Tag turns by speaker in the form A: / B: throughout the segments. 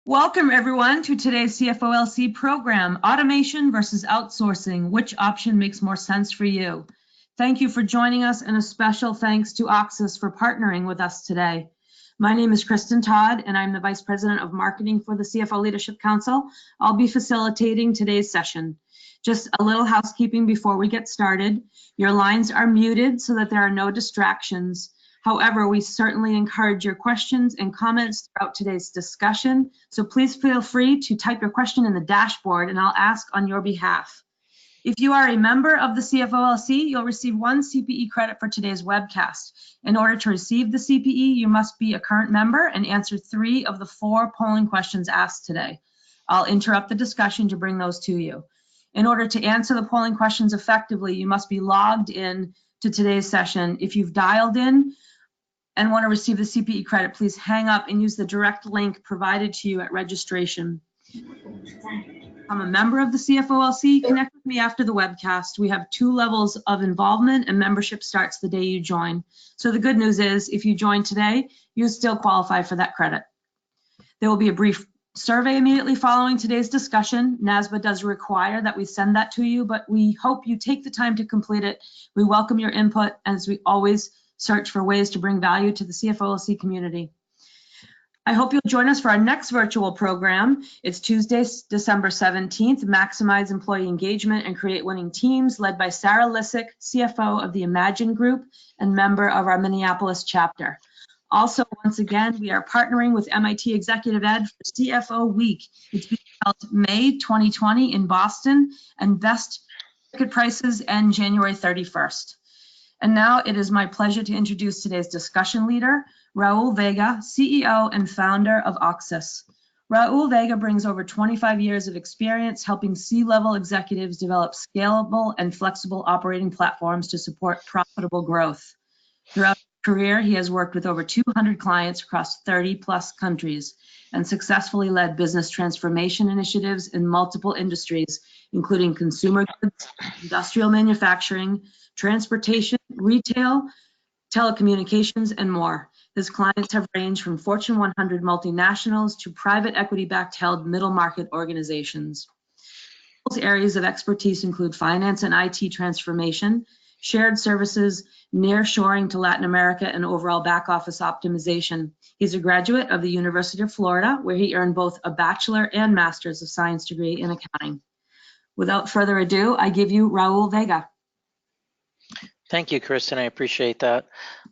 A: Welcome everyone to today's CFOLC program, Automation versus Outsourcing, which option makes more sense for you? Thank you for joining us, and a special thanks to Oxys for partnering with us today. My name is Kristen Todd, and I'm the Vice President of Marketing for the CFO Leadership Council. I'll be facilitating today's session. Just a little housekeeping before we get started. Your lines are muted so that there are no distractions. However, we certainly encourage your questions and comments throughout today's discussion, so please feel free to type your question in the dashboard and I'll ask on your behalf. If you are a member of the CFOLC, you'll receive 1 CPE credit for today's webcast. In order to receive the CPE, you must be a current member and answer 3 of the 4 polling questions asked today. I'll interrupt the discussion to bring those to you. In order to answer the polling questions effectively, you must be logged in to today's session. If you've dialed in and want to receive the CPE credit, please hang up and use the direct link provided to you at registration. I'm a member of the CFOLC. Connect with me after the webcast. We have 2 levels of involvement, and membership starts the day you join. So the good news is, if you join today, you still qualify for that credit. There will be a brief survey immediately following today's discussion. NASBA does require that we send that to you, but we hope you take the time to complete it. We welcome your input, as we always search for ways to bring value to the CFOLC community. I hope you'll join us for our next virtual program. It's Tuesday, December 17th, Maximize Employee Engagement and Create Winning Teams, led by Sarah Lissick, CFO of the Imagine Group and member of our Minneapolis chapter. Also, once again, we are partnering with MIT Executive Ed for CFO Week. It's being held May 2020 in Boston, and best ticket prices end January 31st. And now it is my pleasure to introduce today's discussion leader, Raul Vega, CEO and founder of Oxys. Raul Vega brings over 25 years of experience helping C-level executives develop scalable and flexible operating platforms to support profitable growth. Throughout his career, he has worked with over 200 clients across 30+ countries and successfully led business transformation initiatives in multiple industries, including consumer goods, industrial manufacturing, transportation, retail, telecommunications, and more. His clients have ranged from Fortune 100 multinationals to private equity-backed held middle market organizations. His areas of expertise include finance and IT transformation, shared services, nearshoring to Latin America, and overall back office optimization. He's a graduate of the University of Florida, where he earned both a Bachelor and Master's of Science degree in accounting. Without further ado, I give you Raul Vega.
B: Thank you, Kristen. I appreciate that.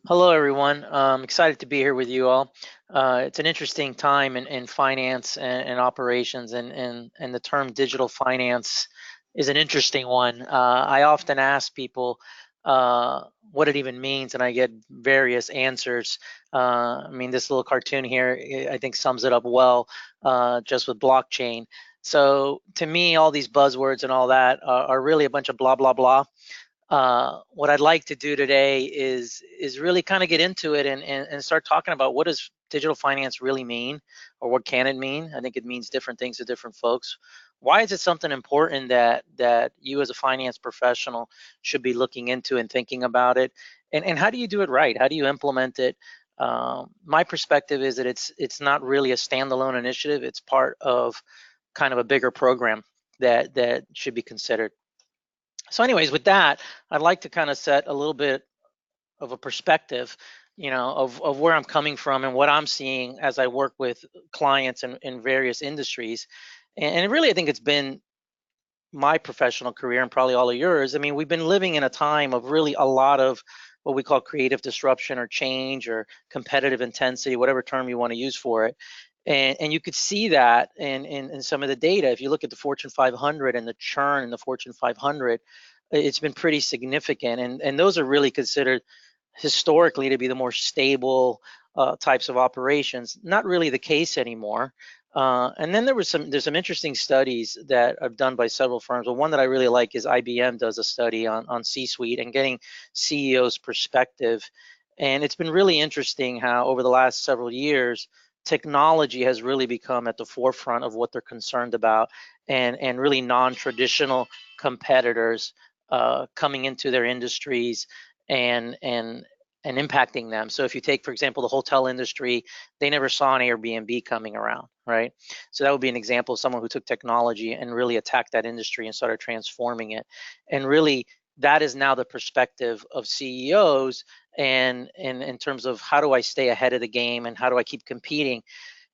B: Hello, everyone. I'm excited to be here with you all. It's an interesting time in finance and operations, and the term digital finance is an interesting one. I often ask people what it even means, and I get various answers. I mean, this little cartoon here, I think, sums it up well, just with blockchain. So to me, all these buzzwords and all that are really a bunch of blah, blah, blah. What I'd like to do today is really kind of get into it and start talking about what does digital finance really mean, or what can it mean. I think it means different things to different folks. Why is it something important that you as a finance professional should be looking into and thinking about it? And how do you do it right? How do you implement it? My perspective is that it's not really a standalone initiative. It's part of kind of a bigger program that should be considered. So anyways, with that, I'd like to kind of set a little bit of a perspective, you know, of where I'm coming from and what I'm seeing as I work with clients in various industries. And really, I think it's been my professional career and probably all of yours. I mean, we've been living in a time of really a lot of what we call creative disruption or change or competitive intensity, whatever term you want to use for it. And you could see that in some of the data. If you look at the Fortune 500 and the churn in the Fortune 500, it's been pretty significant. And those are really considered historically to be the more stable types of operations. Not really the case anymore. And then there's some interesting studies that are done by several firms. But one that I really like is IBM does a study on C-suite and getting CEOs' perspective. And it's been really interesting how over the last several years, technology has really become at the forefront of what they're concerned about, and really non-traditional competitors coming into their industries and impacting them. So if you take, for example, the hotel industry, they never saw an Airbnb coming around, right? So that would be an example of someone who took technology and really attacked that industry and started transforming it. And really, that is now the perspective of CEOs, and in terms of how do I stay ahead of the game and how do I keep competing.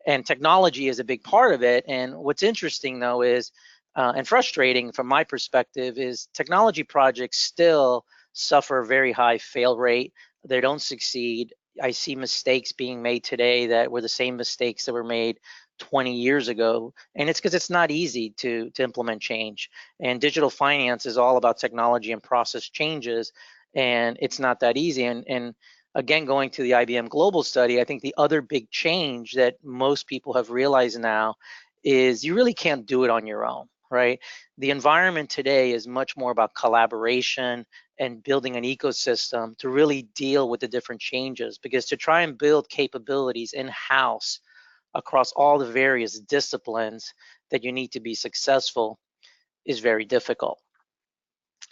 B: And technology is a big part of it. And what's interesting though is, and frustrating from my perspective, is technology projects still suffer a very high fail rate. They don't succeed. I see mistakes being made today that were the same mistakes that were made 20 years ago. And it's because it's not easy to implement change. And digital finance is all about technology and process changes. And it's not that easy. And again, going to the IBM Global study, I think the other big change that most people have realized now is you really can't do it on your own, right? The environment today is much more about collaboration and building an ecosystem to really deal with the different changes, because to try and build capabilities in-house across all the various disciplines that you need to be successful is very difficult.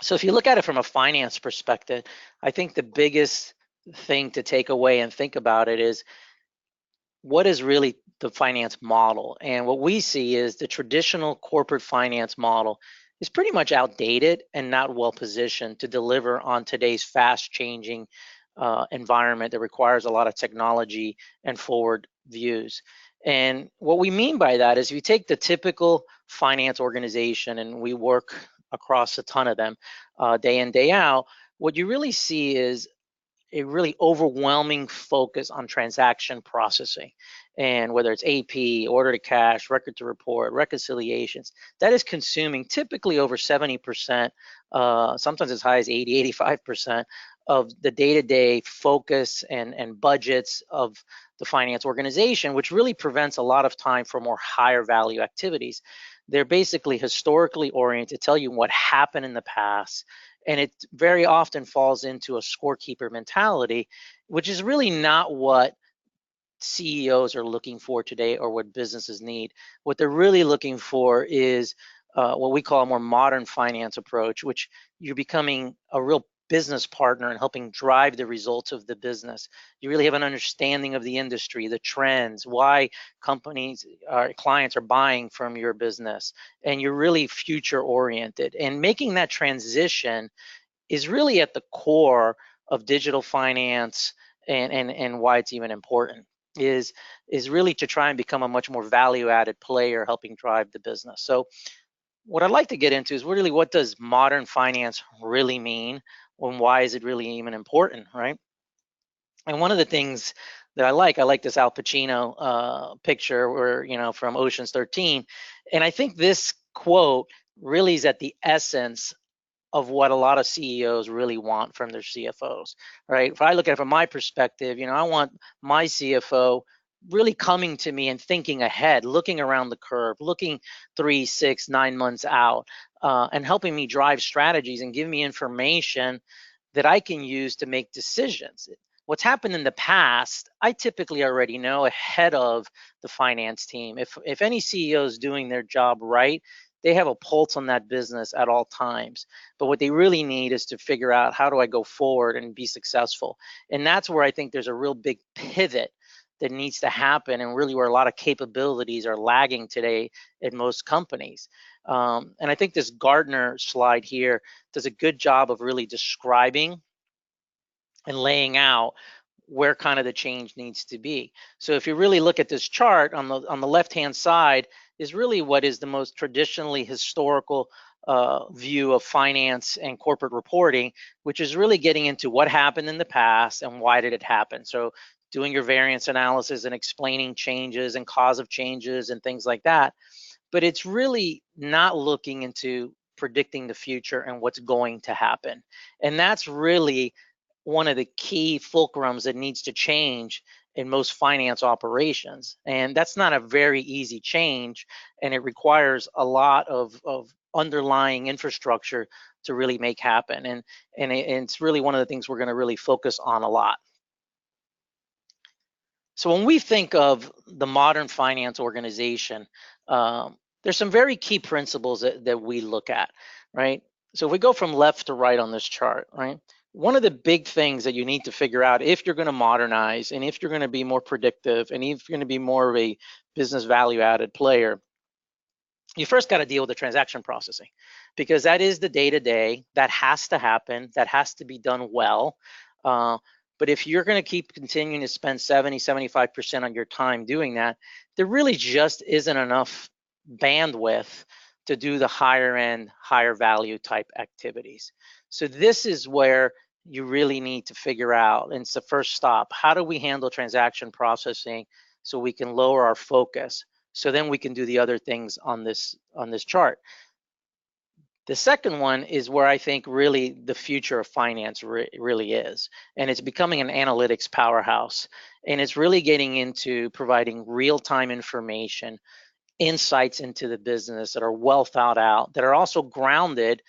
B: So if you look at it from a finance perspective, I think the biggest thing to take away and think about it is, what is really the finance model? And what we see is the traditional corporate finance model is pretty much outdated and not well positioned to deliver on today's fast changing environment that requires a lot of technology and forward views. And what we mean by that is, if you take the typical finance organization, and we work across a ton of them day in, day out, what you really see is a really overwhelming focus on transaction processing. And whether it's AP, order to cash, record to report, reconciliations, that is consuming typically over 70%, sometimes as high as 80, 85% of the day-to-day focus and budgets of the finance organization, which really prevents a lot of time for more higher value activities. They're basically historically oriented, tell you what happened in the past, and it very often falls into a scorekeeper mentality, which is really not what CEOs are looking for today or what businesses need. What they're really looking for is what we call a more modern finance approach, which you're becoming a real business partner and helping drive the results of the business. You really have an understanding of the industry, the trends, why companies, clients are buying from your business, and you're really future oriented. And making that transition is really at the core of digital finance, and why it's even important is really to try and become a much more value added player helping drive the business. So what I'd like to get into is really, what does modern finance really mean, and why is it really even important, right? And one of the things that I like this Al Pacino picture, where, from Ocean's 13. And I think this quote really is at the essence of what a lot of CEOs really want from their CFOs, right? If I look at it from my perspective, I want my CFO really coming to me and thinking ahead, looking around the curve, looking 3, 6, 9 months out, and helping me drive strategies and give me information that I can use to make decisions. What's happened in the past, I typically already know ahead of the finance team. If any CEO is doing their job right, they have a pulse on that business at all times. But what they really need is to figure out, how do I go forward and be successful? And that's where I think there's a real big pivot that needs to happen, and really where a lot of capabilities are lagging today in most companies. And I think this Gardner slide here does a good job of really describing and laying out where kind of the change needs to be. So if you really look at this chart, on the left-hand side is really what is the most traditionally historical view of finance and corporate reporting, which is really getting into what happened in the past and why did it happen. So doing your variance analysis and explaining changes and cause of changes and things like that. But it's really not looking into predicting the future and what's going to happen. And that's really one of the key fulcrums that needs to change in most finance operations. And that's not a very easy change, and it requires a lot of underlying infrastructure to really make happen. And it's really one of the things we're going to really focus on a lot. So when we think of the modern finance organization, there's some very key principles that we look at, right? So if we go from left to right on this chart, right? one of the big things that you need to figure out if you're going to modernize and if you're going to be more predictive and if you're going to be more of a business value added player, you first got to deal with the transaction processing, because that is the day-to-day that has to happen, that has to be done well. uh, but if you're going to keep continuing to spend 70-75% on your time doing that, there really just isn't enough bandwidth to do the higher end, higher value type activities. So this is where you really need to figure out, and it's the first stop, how do we handle transaction processing so we can lower our focus, so then we can do the other things on this chart. The second one is where I think really the future of finance really is, and it's becoming an analytics powerhouse, and it's really getting into providing real-time information, insights into the business that are well thought out, that are also grounded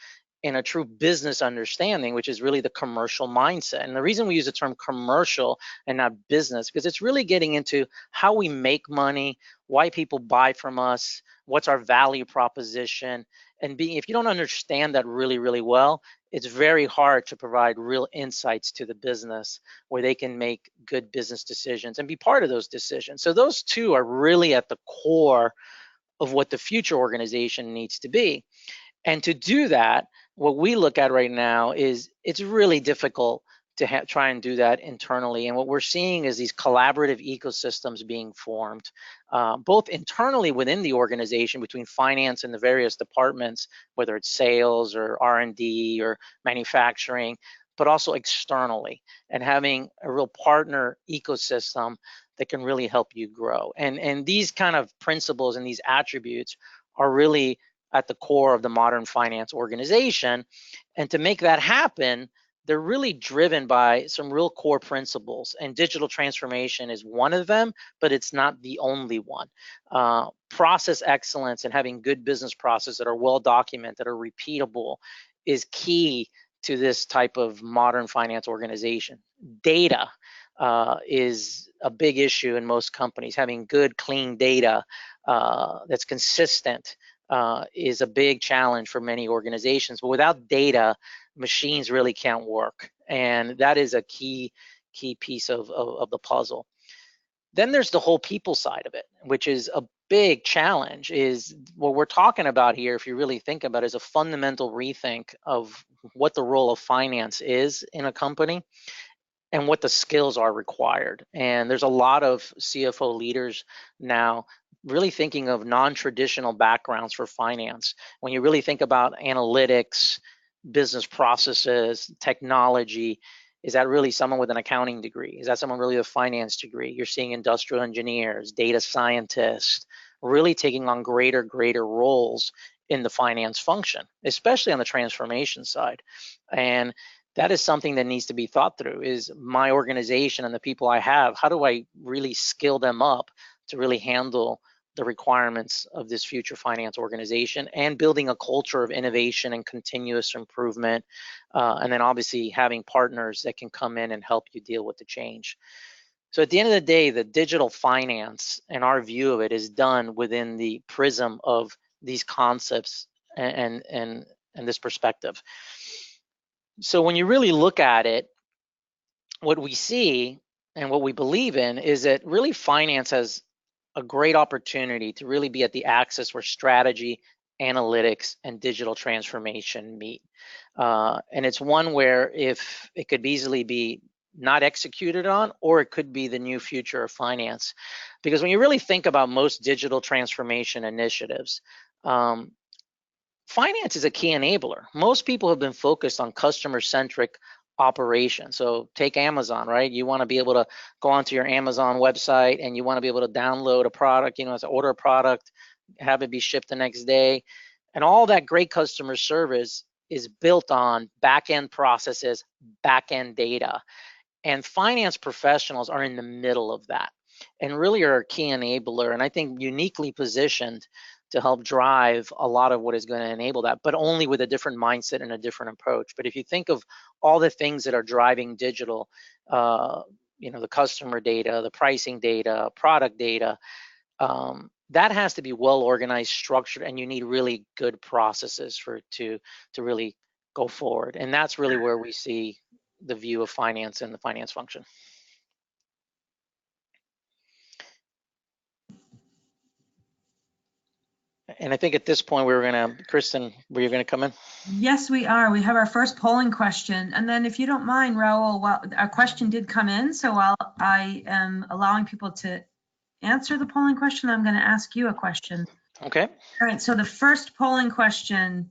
B: in a true business understanding, which is really the commercial mindset. And the reason we use the term commercial and not business, because it's really getting into how we make money, why people buy from us, what's our value proposition. And if you don't understand that really well, it's very hard to provide real insights to the business where they can make good business decisions and be part of those decisions. So those two are really at the core of what the future organization needs to be. And to do that, what we look at right now is it's really difficult to try and do that internally. And what we're seeing is these collaborative ecosystems being formed, both internally within the organization between finance and the various departments, whether it's sales or R&D or manufacturing, but also externally, and having a real partner ecosystem that can really help you grow. And these kind of principles and these attributes are really at the core of the modern finance organization. And to make that happen, they're really driven by some real core principles, and digital transformation is one of them, but it's not the only one. Process excellence and having good business processes that are well documented, are repeatable, is key to this type of modern finance organization. Data is a big issue in most companies. Having good, clean data that's consistent is a big challenge for many organizations. But without data, machines really can't work. And that is a key piece of the puzzle. Then there's the whole people side of it, which is a big challenge. Is what we're talking about here, if you really think about it, is a fundamental rethink of what the role of finance is in a company and what the skills are required. And there's a lot of CFO leaders now really thinking of non-traditional backgrounds for finance. When you really think about analytics, business processes, technology, is that really someone with an accounting degree? Is that someone really with a finance degree? You're seeing industrial engineers, data scientists, really taking on greater roles in the finance function, especially on the transformation side. And that is something that needs to be thought through. Is my organization and the people I have, how do I really skill them up to really handle the requirements of this future finance organization, and building a culture of innovation and continuous improvement, and then obviously having partners that can come in and help you deal with the change. So at the end of the day, the digital finance and our view of it is done within the prism of these concepts and this perspective. So when you really look at it, what we see and what we believe in is that really finance has a great opportunity to really be at the axis where strategy, analytics, and digital transformation meet. And it's one where if it could easily be not executed on, or it could be the new future of finance. Because when you really think about most digital transformation initiatives, finance is a key enabler. Most people have been focused on customer-centric operation. So take Amazon, right? You want to be able to go onto your Amazon website and you want to be able to download a product, to order a product, have it be shipped the next day. And all that great customer service is built on back-end processes, back-end data. And finance professionals are in the middle of that and really are a key enabler, and I think uniquely positioned to help drive a lot of what is going to enable that, but only with a different mindset and a different approach. But if you think of all the things that are driving digital, the customer data, the pricing data, product data, that has to be well organized, structured, and you need really good processes to really go forward. And that's really where we see the view of finance and the finance function. And I think at this point we were gonna, Kristen, were you gonna come in?
A: Yes, we are. We have our first polling question. And then if you don't mind, Raul, well, our question did come in, so while I am allowing people to answer the polling question, I'm going to ask you a question.
B: Okay.
A: All right, so the first polling question,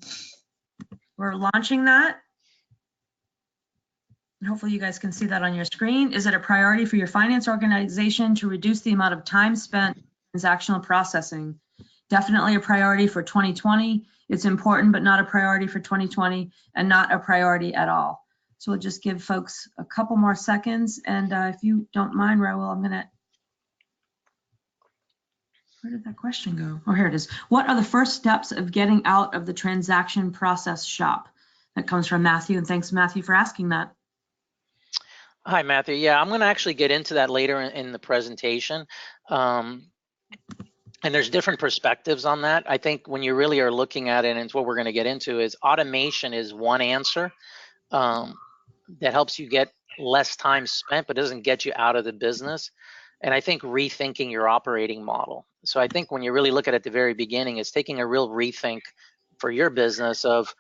A: we're launching that. And hopefully you guys can see that on your screen. Is it a priority for your finance organization to reduce the amount of time spent in transactional processing? Definitely a priority for 2020. It's important, but not a priority for 2020, and not a priority at all. So we'll just give folks a couple more seconds. And if you don't mind, Raul, I'm gonna, where did that question go? Oh, here it is. What are the first steps of getting out of the transaction process shop? That comes from Matthew, and thanks, Matthew, for asking that.
B: Hi, Matthew. Yeah, I'm going to actually get into that later in the presentation. And there's different perspectives on that. I think when you really are looking at it, and it's what we're going to get into, is automation is one answer that helps you get less time spent, but doesn't get you out of the business. And I think rethinking your operating model. So I think when you really look at the very beginning, it's taking a real rethink for your business of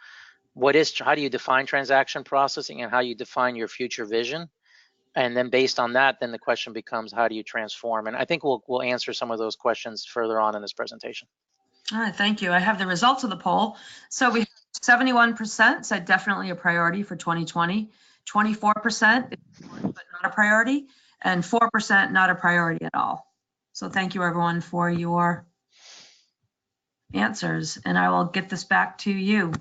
B: how do you define transaction processing and how you define your future vision. And then based on that, then the question becomes, how do you transform? And I think we'll answer some of those questions further on in this presentation.
A: All right, thank you. I have the results of the poll. So we have 71% said definitely a priority for 2020, 24% but not a priority, and 4% not a priority at all. So thank you everyone for your answers, and I will get this back to you.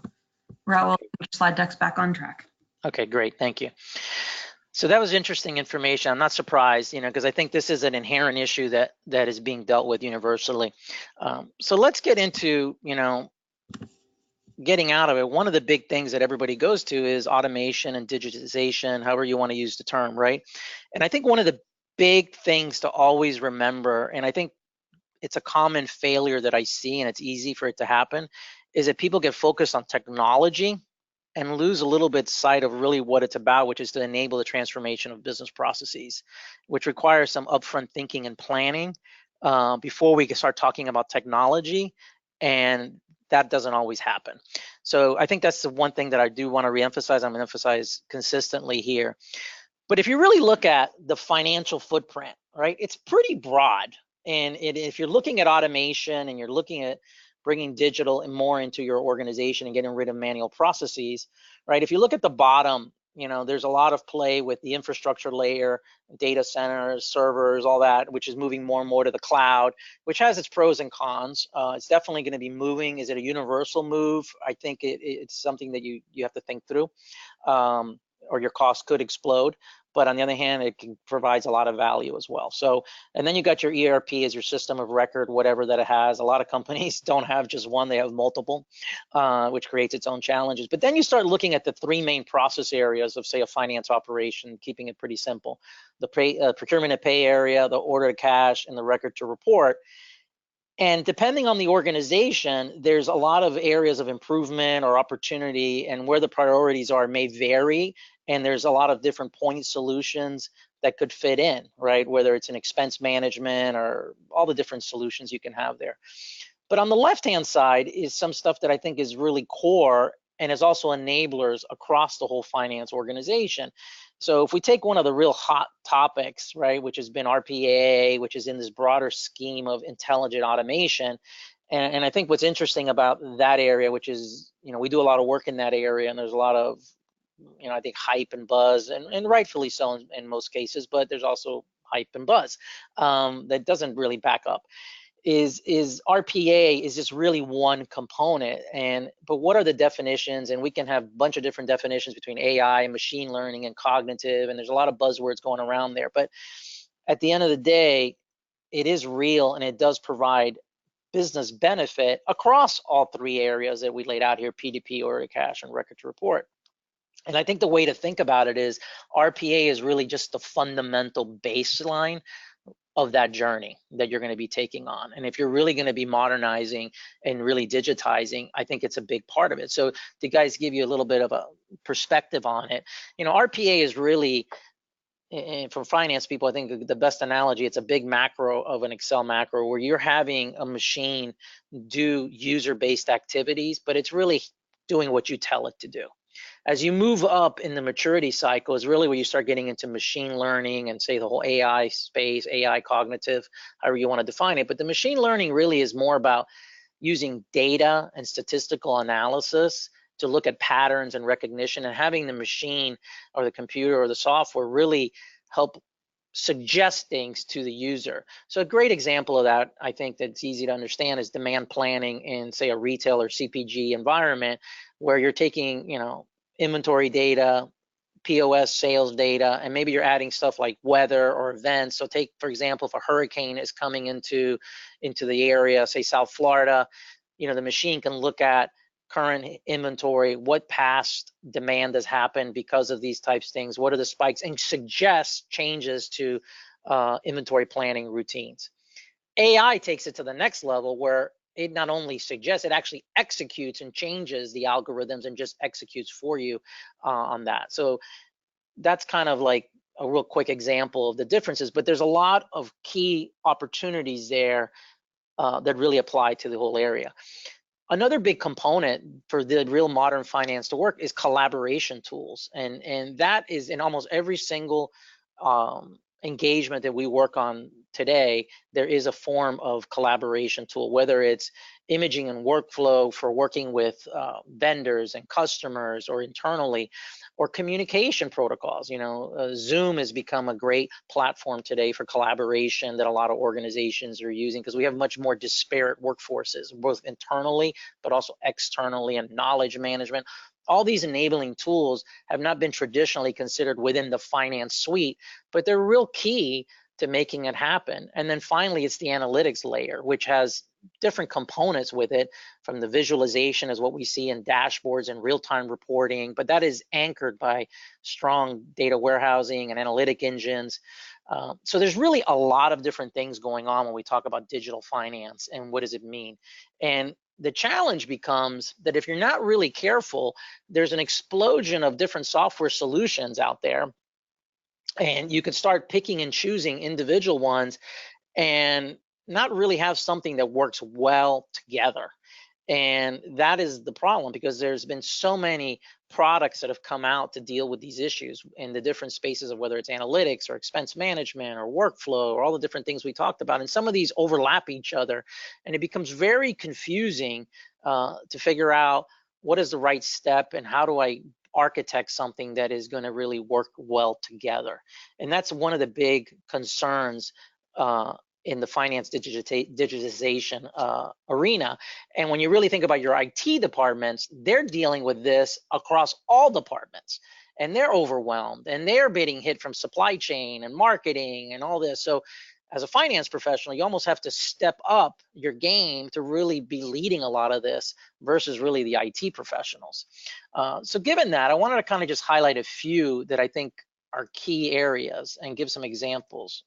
A: Raul, slide deck's back on track.
B: Okay, great, thank you. So that was interesting information. I'm not surprised, because I think this is an inherent issue that is being dealt with universally. So let's get into, getting out of it. One of the big things that everybody goes to is automation and digitization, however you want to use the term, right? And I think one of the big things to always remember, and I think it's a common failure that I see, and it's easy for it to happen, is that people get focused on technology and lose a little bit sight of really what it's about, which is to enable the transformation of business processes, which requires some upfront thinking and planning before we can start talking about technology, and that doesn't always happen. So I think that's the one thing that I do want to reemphasize. I'm going to emphasize consistently here. But if you really look at the financial footprint, right, it's pretty broad. And if you're looking at automation and you're looking at bringing digital and more into your organization and getting rid of manual processes, right? If you look at the bottom, there's a lot of play with the infrastructure layer, data centers, servers, all that, which is moving more and more to the cloud, which has its pros and cons. It's definitely going to be moving. Is it a universal move? I think it's something that you have to think through, or your cost could explode. But on the other hand, it provides a lot of value as well. So, and then you got your ERP as your system of record, whatever that it has. A lot of companies don't have just one, they have multiple, which creates its own challenges. But then you start looking at the three main process areas of, say, a finance operation, keeping it pretty simple: the procurement and pay area, the order to cash, and the record to report. And depending on the organization, there's a lot of areas of improvement or opportunity, and where the priorities are may vary. And there's a lot of different point solutions that could fit in, right? Whether it's an expense management or all the different solutions you can have there. But on the left-hand side is some stuff that I think is really core and is also enablers across the whole finance organization. So if we take one of the real hot topics, right, which has been RPA, which is in this broader scheme of intelligent automation, and I think what's interesting about that area, which is, we do a lot of work in that area, and there's a lot of, I think, hype and buzz, and rightfully so in most cases, but there's also hype and buzz that doesn't really back up. Is RPA is just really one component, but what are the definitions? And we can have a bunch of different definitions between AI and machine learning and cognitive, and there's a lot of buzzwords going around there. But at the end of the day, it is real, and it does provide business benefit across all three areas that we laid out here: P2P, order to cash, and record to report. And I think the way to think about it is RPA is really just the fundamental baseline of that journey that you're going to be taking on. And if you're really going to be modernizing and really digitizing, I think it's a big part of it. So to guys give you a little bit of a perspective on it, RPA is really, and for finance people, I think the best analogy, it's a big macro of an Excel macro where you're having a machine do user-based activities, but it's really doing what you tell it to do. As you move up in the maturity cycle is really where you start getting into machine learning and say the whole AI space, AI cognitive, however you want to define it. But the machine learning really is more about using data and statistical analysis to look at patterns and recognition, and having the machine or the computer or the software really help suggest things to the user. So a great example of that, I think that's easy to understand, is demand planning in, say, a retail or CPG environment, where you're taking, inventory data, POS sales data, and maybe you're adding stuff like weather or events. So take, for example, if a hurricane is coming into the area, say South Florida, the machine can look at current inventory, what past demand has happened because of these types of things, what are the spikes, and suggest changes to inventory planning routines. AI takes it to the next level where it not only suggests, it actually executes and changes the algorithms and just executes for you on that. So that's kind of like a real quick example of the differences, but there's a lot of key opportunities there that really apply to the whole area. Another big component for the real modern finance to work is collaboration tools, and that is in almost every single engagement that we work on today. There is a form of collaboration tool, whether it's imaging and workflow for working with vendors and customers or internally, or communication protocols. Zoom has become a great platform today for collaboration that a lot of organizations are using, because we have much more disparate workforces, both internally but also externally, and knowledge management. All these enabling tools have not been traditionally considered within the finance suite, but they're real key to making it happen. And then finally, it's the analytics layer, which has different components with it, from the visualization as what we see in dashboards and real-time reporting, but that is anchored by strong data warehousing and analytic engines. So there's really a lot of different things going on when we talk about digital finance and what does it mean. And the challenge becomes that if you're not really careful, there's an explosion of different software solutions out there, and you can start picking and choosing individual ones and not really have something that works well together. And that is the problem, because there's been so many products that have come out to deal with these issues in the different spaces of whether it's analytics or expense management or workflow or all the different things we talked about. And some of these overlap each other, and it becomes very confusing to figure out what is the right step and how do I architect something that is going to really work well together. And that's one of the big concerns in the finance digitization arena. And when you really think about your IT departments, they're dealing with this across all departments, and they're overwhelmed, and they're being hit from supply chain and marketing and all this. So as a finance professional, you almost have to step up your game to really be leading a lot of this versus really the IT professionals. So given that, I wanted to kind of just highlight a few that I think are key areas and give some examples.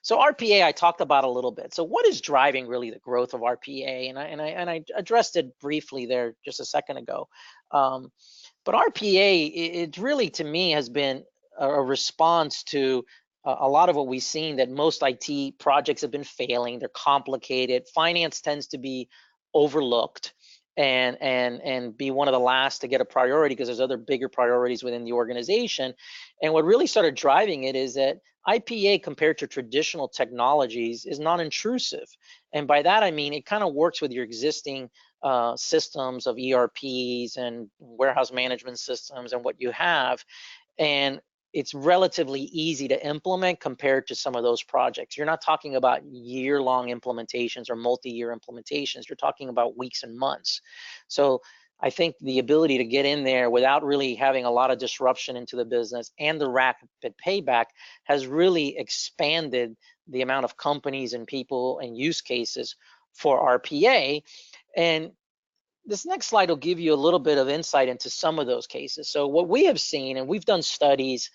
B: So RPA, I talked about a little bit. So what is driving really the growth of RPA? And I addressed it briefly there just a second ago. But RPA, it really, to me, has been a response to a lot of what we've seen, that most IT projects have been failing. They're complicated. Finance tends to be overlooked and be one of the last to get a priority, because there's other bigger priorities within the organization. And what really started driving it is that IPA, compared to traditional technologies, is non-intrusive. And by that, I mean, it kind of works with your existing systems of ERPs and warehouse management systems and what you have. And it's relatively easy to implement compared to some of those projects. You're not talking about year-long implementations or multi-year implementations. You're talking about weeks and months. So I think the ability to get in there without really having a lot of disruption into the business and the rapid payback has really expanded the amount of companies and people and use cases for RPA. And this next slide will give you a little bit of insight into some of those cases. So what we have seen, and we've done studies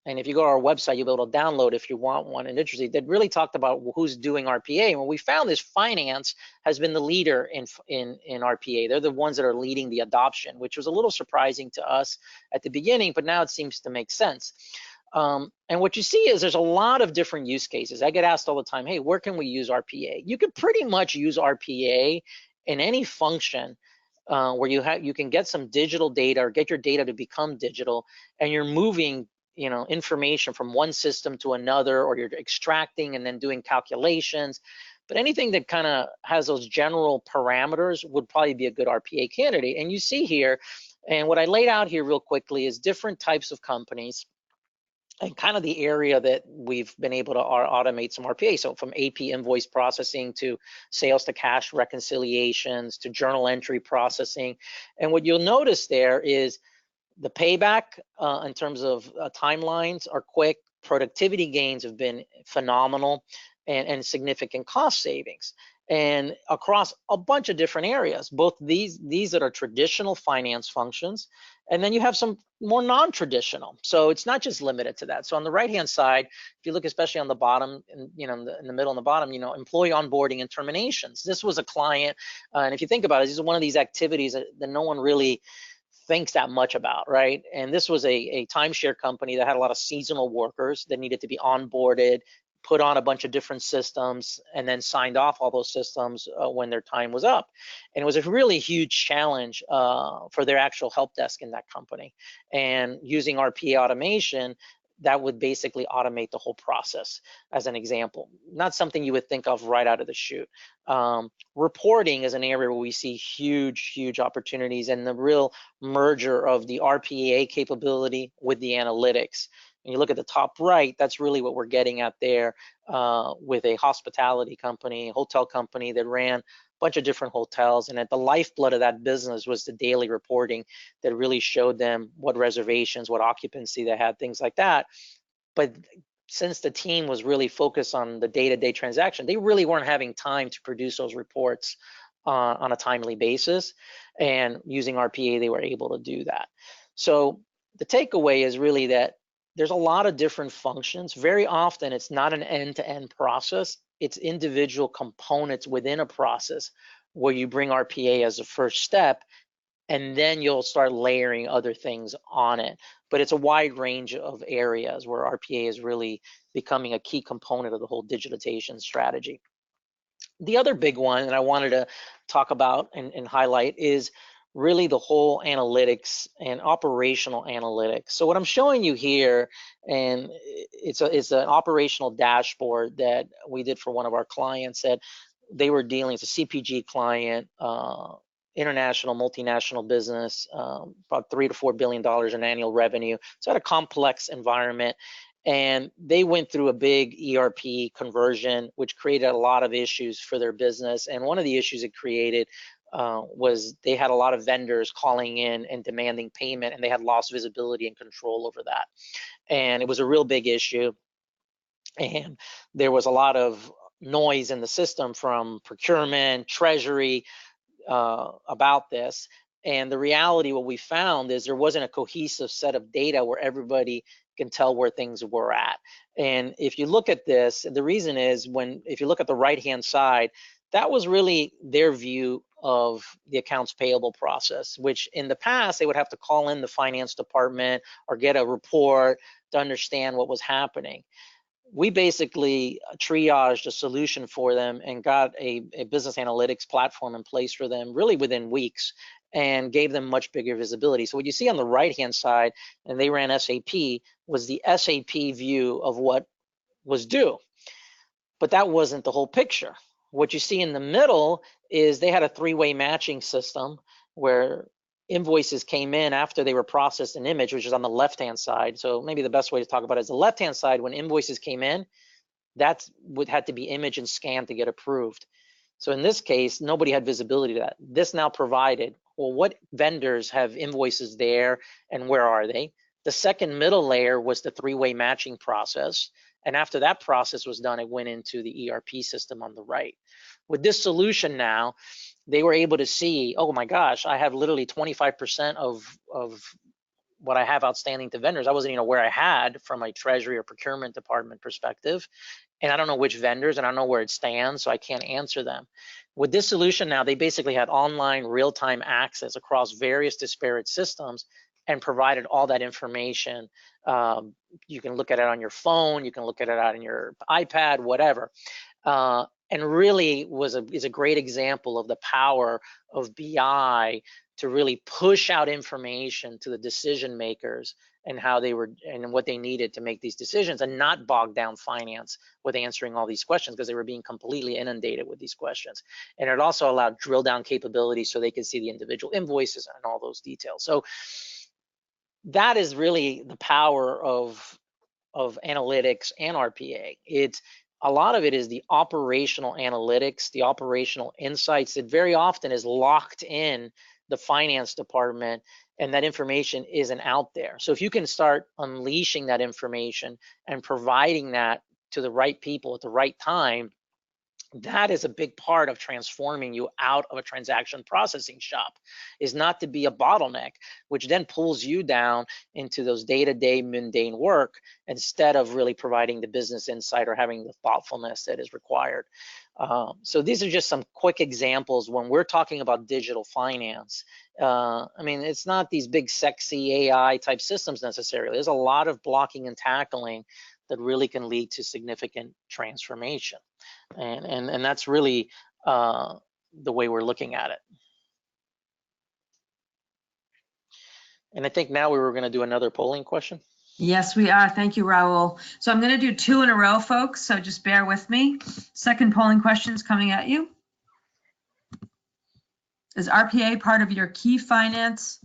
B: and if you go to our website, you'll be able to download if you want one and interested, that really talked about who's doing RPA. And what we found is finance has been the leader in RPA. They're the ones that are leading the adoption, which was a little surprising to us at the beginning, but now it seems to make sense. And what you see is there's a lot of different use cases. I get asked all the time, hey, where can we use RPA? You can pretty much use RPA in any function where you can get some digital data or get your data to become digital, and you're moving information from one system to another, or you're extracting and then doing calculations. But anything that kind of has those general parameters would probably be a good RPA candidate. And you see here, and what I laid out here real quickly is different types of companies and kind of the area that we've been able to automate some RPA. So from AP invoice processing to sales to cash reconciliations to journal entry processing. And what you'll notice there is the payback in terms of timelines are quick. Productivity gains have been phenomenal, and significant cost savings, and across a bunch of different areas, both these that are traditional finance functions, and then you have some more non-traditional. So it's not just limited to that. So on the right-hand side, if you look especially on the bottom, and in the middle and the bottom, employee onboarding and terminations. This was a client, and if you think about it, this is one of these activities that no one really thinks that much about, right? And this was a timeshare company that had a lot of seasonal workers that needed to be onboarded, put on a bunch of different systems, and then signed off all those systems when their time was up. And it was a really huge challenge for their actual help desk in that company. And using RPA automation, that would basically automate the whole process, as an example. Not something you would think of right out of the chute. Reporting is an area where we see huge opportunities, and the real merger of the RPA capability with the analytics. And you look at the top right, that's really what we're getting at there with a hospitality company, hotel company that ran a bunch of different hotels. And at the lifeblood of that business was the daily reporting that really showed them what reservations, what occupancy they had, things like that. But since the team was really focused on the day-to-day transaction, they really weren't having time to produce those reports on a timely basis. And using RPA, they were able to do that. So the takeaway is really that there's a lot of different functions. Very often, it's not an end-to-end process. It's individual components within a process where you bring RPA as a first step, and then you'll start layering other things on it. But it's a wide range of areas where RPA is really becoming a key component of the whole digitization strategy. The other big one that I wanted to talk about and highlight is really the whole analytics and operational analytics. So what I'm showing you here, and it's an operational dashboard that we did for one of our clients that they were dealing, it's a CPG client, international, multinational business, about $3 to $4 billion in annual revenue. So at a complex environment. And they went through a big ERP conversion, which created a lot of issues for their business. And one of the issues it created was they had a lot of vendors calling in and demanding payment, and they had lost visibility and control over that. And it was a real big issue. And there was a lot of noise in the system from procurement, treasury about this. And the reality, what we found is there wasn't a cohesive set of data where everybody can tell where things were at. And if you look at this, the reason is if you look at the right-hand side, that was really their view of the accounts payable process, which in the past, they would have to call in the finance department or get a report to understand what was happening. We basically triaged a solution for them and got a business analytics platform in place for them really within weeks, and gave them much bigger visibility. So what you see on the right-hand side, and they ran SAP, was the SAP view of what was due. But that wasn't the whole picture. What you see in the middle is they had a three-way matching system where invoices came in after they were processed in image, which is on the left-hand side. So maybe the best way to talk about it is the left-hand side, when invoices came in, that had to be imaged and scanned to get approved. So in this case, nobody had visibility to that. This now provided, well, what vendors have invoices there and where are they? The second middle layer was the three-way matching process. And after that process was done, it went into the ERP system on the right. With this solution now, they were able to see, oh my gosh, I have literally 25% of what I have outstanding to vendors. I wasn't even aware I had from a treasury or procurement department perspective. And I don't know which vendors, and I don't know where it stands, so I can't answer them. With this solution now, they basically had online real-time access across various disparate systems and provided all that information. You can look at it on your phone, you can look at it on your iPad, whatever. And really is a great example of the power of BI to really push out information to the decision makers and how they were and what they needed to make these decisions, and not bog down finance with answering all these questions, because they were being completely inundated with these questions. And it also allowed drill down capabilities so they could see the individual invoices and all those details. So that is really the power of analytics and RPA. It's a lot of it is the operational analytics, the operational insights that very often is locked in the finance department, and that information isn't out there. So if you can start unleashing that information and providing that to the right people at the right time, that is a big part of transforming you out of a transaction processing shop, is not to be a bottleneck, which then pulls you down into those day-to-day mundane work instead of really providing the business insight or having the thoughtfulness that is required. So these are just some quick examples when we're talking about digital finance. I mean, it's not these big sexy AI type systems necessarily. There's a lot of blocking and tackling that really can lead to significant transformation. And that's really the way we're looking at it. And I think now we were going to do another polling question.
A: Yes, we are. Thank you, Raul. So I'm going to do 2 in a row, folks, so just bear with me. Second polling question is coming at you. Is RPA part of your key finance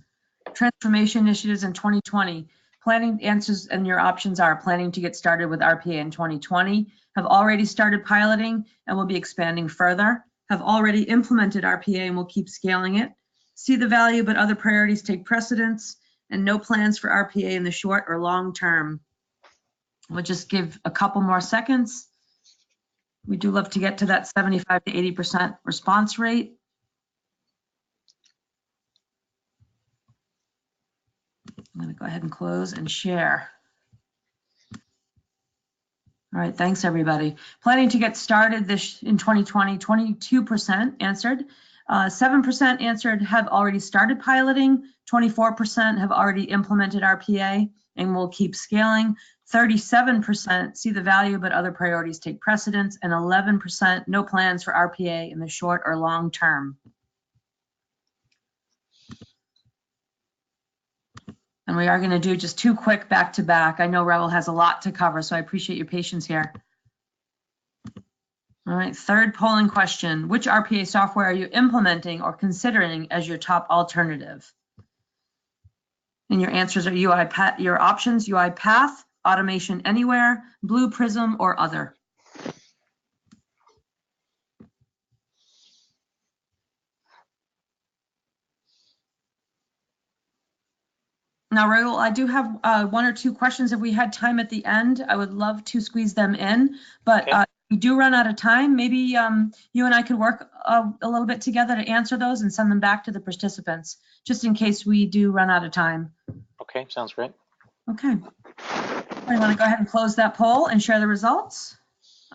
A: transformation initiatives in 2020? Planning answers and your options are planning to get started with RPA in 2020, have already started piloting and will be expanding further, have already implemented RPA and will keep scaling it, see the value but other priorities take precedence, and no plans for RPA in the short or long term. We'll just give a couple more seconds. We do love to get to that 75 to 80% response rate. I'm going to go ahead and close and share. All right, thanks everybody. Planning to get started this in 2020, 22% answered. 7% answered have already started piloting. 24% have already implemented RPA and will keep scaling. 37% see the value, but other priorities take precedence. And 11% no plans for RPA in the short or long term. And we are going to do just 2 quick back-to-back. I know Raul has a lot to cover, so I appreciate your patience here. All right, third polling question. Which RPA software are you implementing or considering as your top alternative? And your answers are UiPath, your options, UiPath, Automation Anywhere, Blue Prism, or other. Now, Raul, I do have 1 or 2 questions. If we had time at the end, I would love to squeeze them in, but
B: Okay.
A: We do run out of time. Maybe you and I could work a little bit together to answer those and send them back to the participants, just in case we do run out of time.
B: Okay, sounds great.
A: Okay. I want to go ahead and close that poll and share the results.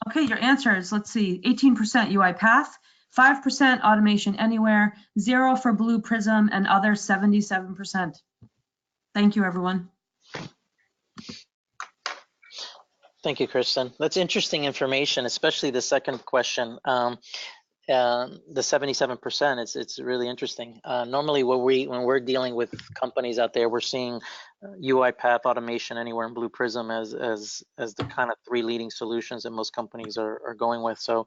A: Okay, your answers, let's see, 18% UiPath, 5% Automation Anywhere, 0 for Blue Prism, and other 77%. Thank you, everyone.
B: Thank you, Kristen. That's interesting information, especially the second question. The 77%, it's really interesting. Normally when we're dealing with companies out there, we're seeing UiPath, Automation Anywhere, and Blue Prism as the kind of 3 leading solutions that most companies are going with. So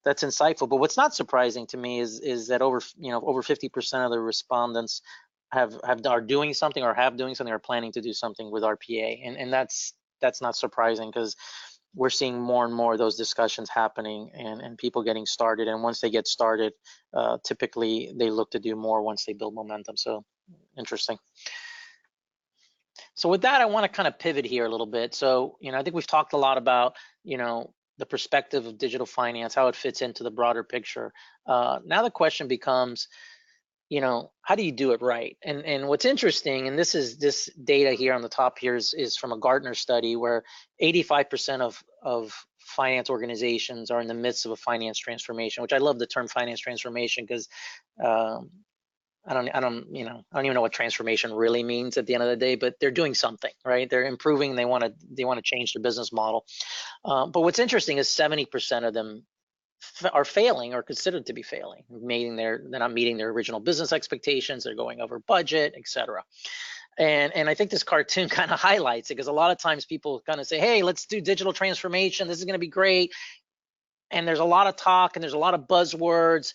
B: that's insightful. But what's not surprising to me is that over 50% of the respondents are doing something or have doing something or planning to do something with RPA, and that's not surprising, because we're seeing more and more of those discussions happening and people getting started. And once they get started, typically they look to do more once they build momentum. So interesting. So with that, I want to kind of pivot here a little bit. So, I think we've talked a lot about, the perspective of digital finance, how it fits into the broader picture. Now the question becomes, how do you do it right? And what's interesting, and this data here on the top here is from a Gartner study where 85% of finance organizations are in the midst of a finance transformation, which I love the term finance transformation because um, I don't even know what transformation really means at the end of the day, but they're doing something, right? They're improving. They want to change their business model. But what's interesting is 70% of them are failing or considered to be failing, they're not meeting their original business expectations. They're going over budget, etc. And I think this cartoon kind of highlights it because a lot of times people kind of say, hey, let's do digital transformation. This is going to be great. And there's a lot of talk and there's a lot of buzzwords,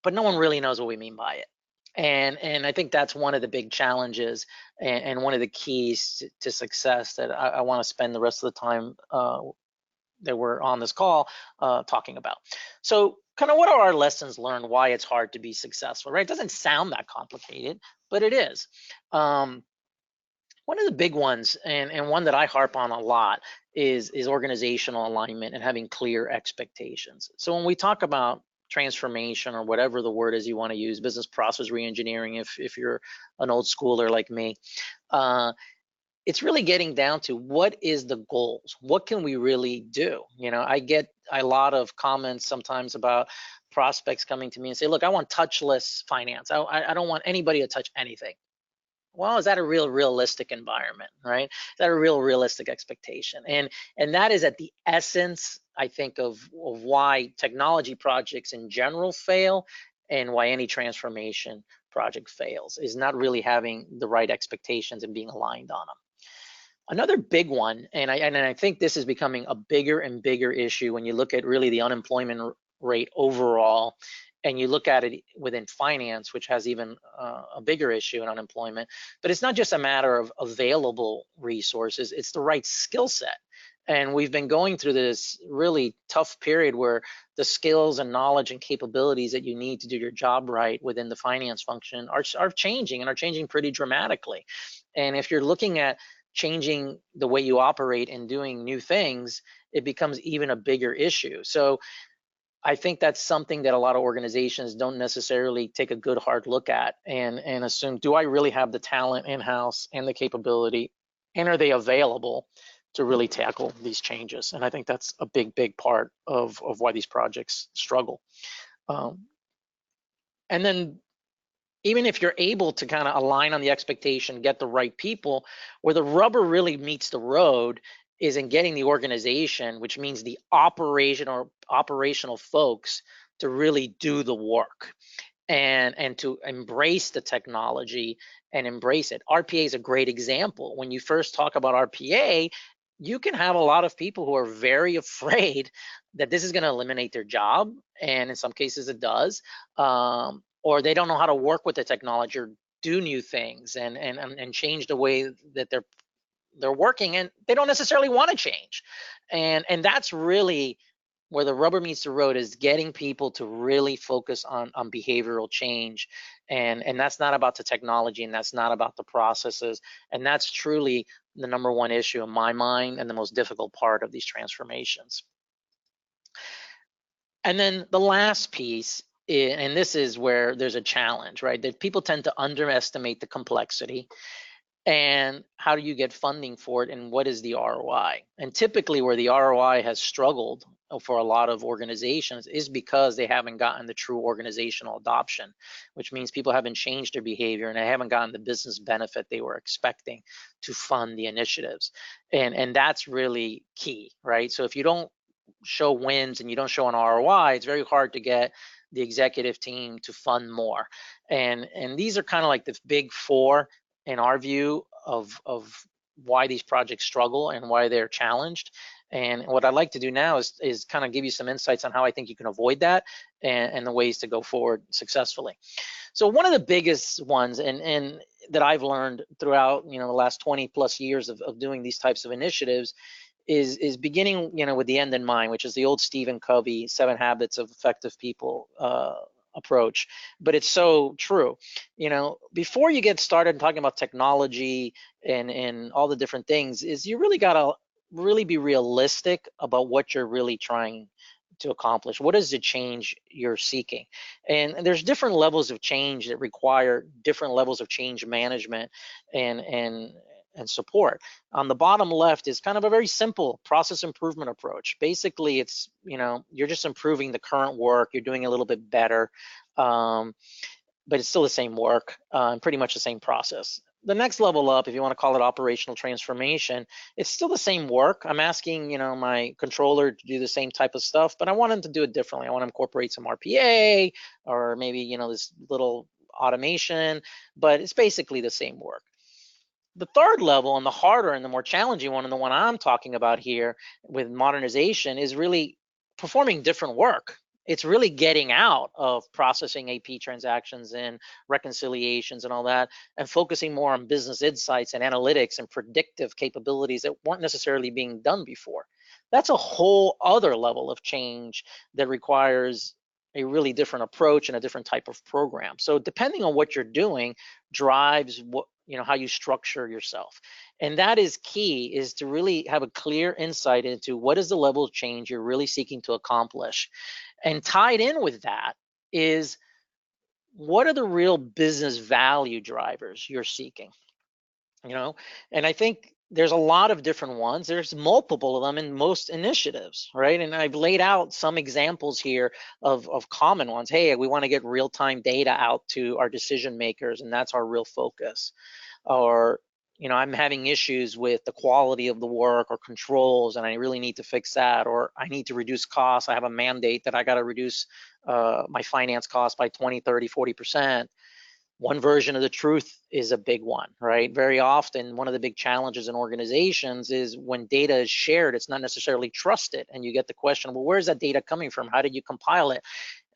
B: but no one really knows what we mean by it. And I think that's one of the big challenges and one of the keys to success that I want to spend the rest of the time that we're on this call talking about. So kind of what are our lessons learned, why it's hard to be successful, right? It doesn't sound that complicated, but it is. One of the big ones, and one that I harp on a lot, is organizational alignment and having clear expectations. So when we talk about transformation or whatever the word is you want to use, business process reengineering, if you're an old schooler like me, it's really getting down to what is the goals? What can we really do? I get a lot of comments sometimes about prospects coming to me and say, look, I want touchless finance. I don't want anybody to touch anything. Well, is that a realistic environment, right? Is that a realistic expectation? And that is at the essence, I think, of why technology projects in general fail and why any transformation project fails, is not really having the right expectations and being aligned on them. Another big one, and I think this is becoming a bigger and bigger issue when you look at really the unemployment rate overall, and you look at it within finance, which has even a bigger issue in unemployment. But it's not just a matter of available resources, it's the right skill set. And we've been going through this really tough period where the skills and knowledge and capabilities that you need to do your job right within the finance function are changing, and are changing pretty dramatically. And if you're looking at changing the way you operate and doing new things, it becomes even a bigger issue. So I think that's something that a lot of organizations don't necessarily take a good hard look at and assume, do I really have the talent in-house and the capability, and are they available to really tackle these changes? And I think that's a big part of why these projects struggle. And then even if you're able to kind of align on the expectation, get the right people, where the rubber really meets the road is in getting the organization, which means the operational folks, to really do the work and to embrace the technology and embrace it. RPA is a great example. When you first talk about RPA, you can have a lot of people who are very afraid that this is going to eliminate their job, and in some cases it does, or they don't know how to work with the technology or do new things and change the way that they're working, and they don't necessarily want to change. And that's really where the rubber meets the road, is getting people to really focus on behavioral change. And that's not about the technology, and that's not about the processes. And that's truly the number one issue in my mind, and the most difficult part of these transformations. And then the last piece, and this is where there's a challenge, right? That people tend to underestimate the complexity. And how do you get funding for it, and what is the ROI? And typically where the ROI has struggled for a lot of organizations is because they haven't gotten the true organizational adoption, which means people haven't changed their behavior and they haven't gotten the business benefit they were expecting to fund the initiatives. And that's really key, right? So if you don't show wins and you don't show an ROI, it's very hard to get the executive team to fund more. And these are kind of like the big four in our view of why these projects struggle and why they're challenged. And what I'd like to do now is kind of give you some insights on how I think you can avoid that, and the ways to go forward successfully. So one of the biggest ones, and that I've learned throughout the last 20 plus years of doing these types of initiatives, is beginning with the end in mind, which is the old Stephen Covey 7 Habits of Effective People approach. But it's so true. Before you get started talking about technology and all the different things, is you really got to really be realistic about what you're really trying to accomplish? What is the change you're seeking? And there's different levels of change that require different levels of change management and support. On the bottom left is kind of a very simple process improvement approach. Basically, it's, you're just improving the current work, you're doing a little bit better, but it's still the same work, pretty much the same process. The next level up, if you want to call it operational transformation, it's still the same work. I'm asking, my controller to do the same type of stuff, but I want him to do it differently. I want to incorporate some RPA or maybe, this little automation, but it's basically the same work. The third level, and the harder and the more challenging one, and the one I'm talking about here with modernization, is really performing different work. It's really getting out of processing AP transactions and reconciliations and all that, and focusing more on business insights and analytics and predictive capabilities that weren't necessarily being done before. That's a whole other level of change that requires a really different approach and a different type of program. So depending on what you're doing drives how you structure yourself. And that is key, is to really have a clear insight into what is the level of change you're really seeking to accomplish. And tied in with that is, what are the real business value drivers you're seeking? And I think there's a lot of different ones. There's multiple of them in most initiatives, right? And I've laid out some examples here of common ones. Hey, we want to get real-time data out to our decision makers, and that's our real focus. Or, I'm having issues with the quality of the work or controls, and I really need to fix that. Or I need to reduce costs. I have a mandate that I got to reduce my finance costs by 20, 30, 40%. One version of the truth is a big one, right? Very often, one of the big challenges in organizations is when data is shared, it's not necessarily trusted. And you get the question, well, where's that data coming from? How did you compile it?